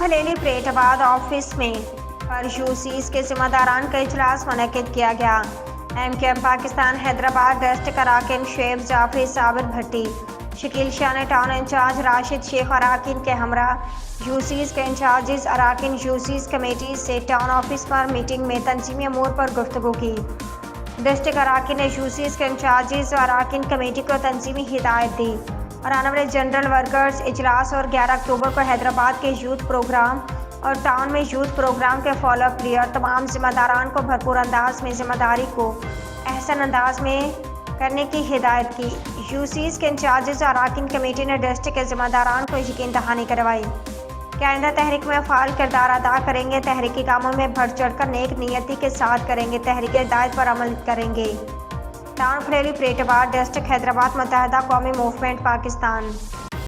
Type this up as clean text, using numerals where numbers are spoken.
फलेली प्रेटाबाद office में पर UCs के जिम्मेदारान का इजलास मुनक्किद किया गया। एमकेएम पाकिस्तान हैदराबाद डेस्ट अराकीन शेब जाफरी साबिर भट्टी शकील शाह ने टाउन इंचार्ज राशिद शेख अराकीन के हमरा यूसीज के इंचार्जेस अराकीन यूसीज कमेटी से टाउन ऑफिस पर मीटिंग में तंजीमी अमूर पर गुफ्तगू की। डिस्ट्रिक्ट अराकीन ने यूसीज के इंचार्जेस और अराकीन कमेटी को तंजीमी हिदायत दी और आने वाले जनरल वर्कर्स इजलास और 11 अक्टूबर को हैदराबाद के यूथ प्रोग्राम और टाउन में यूथ प्रोग्राम के फॉलोअप लिए और तमाम जिम्मेदारान को भरपूर अंदाज में जिम्मेदारी को अहसन अंदाज में करने की हिदायत की। यूसीज के इंचार्जेस और अराकीन कमेटी ने डिस्ट्रिक्ट के जिम्मेदारान को यकीन दहानी करवाई कि आइंदा तहरीक में फ़ाल किरदार अदा करेंगे, तहरीकी कामों में बढ़ चढ़ कर नेक नियति के साथ करेंगे, तहरीक हिदायत पर अमल करेंगे। टाउन फलेली प्रेटाबाद डिस्ट्रिक्ट हैदराबाद मुत्तहदा कौमी मूवमेंट पाकिस्तान।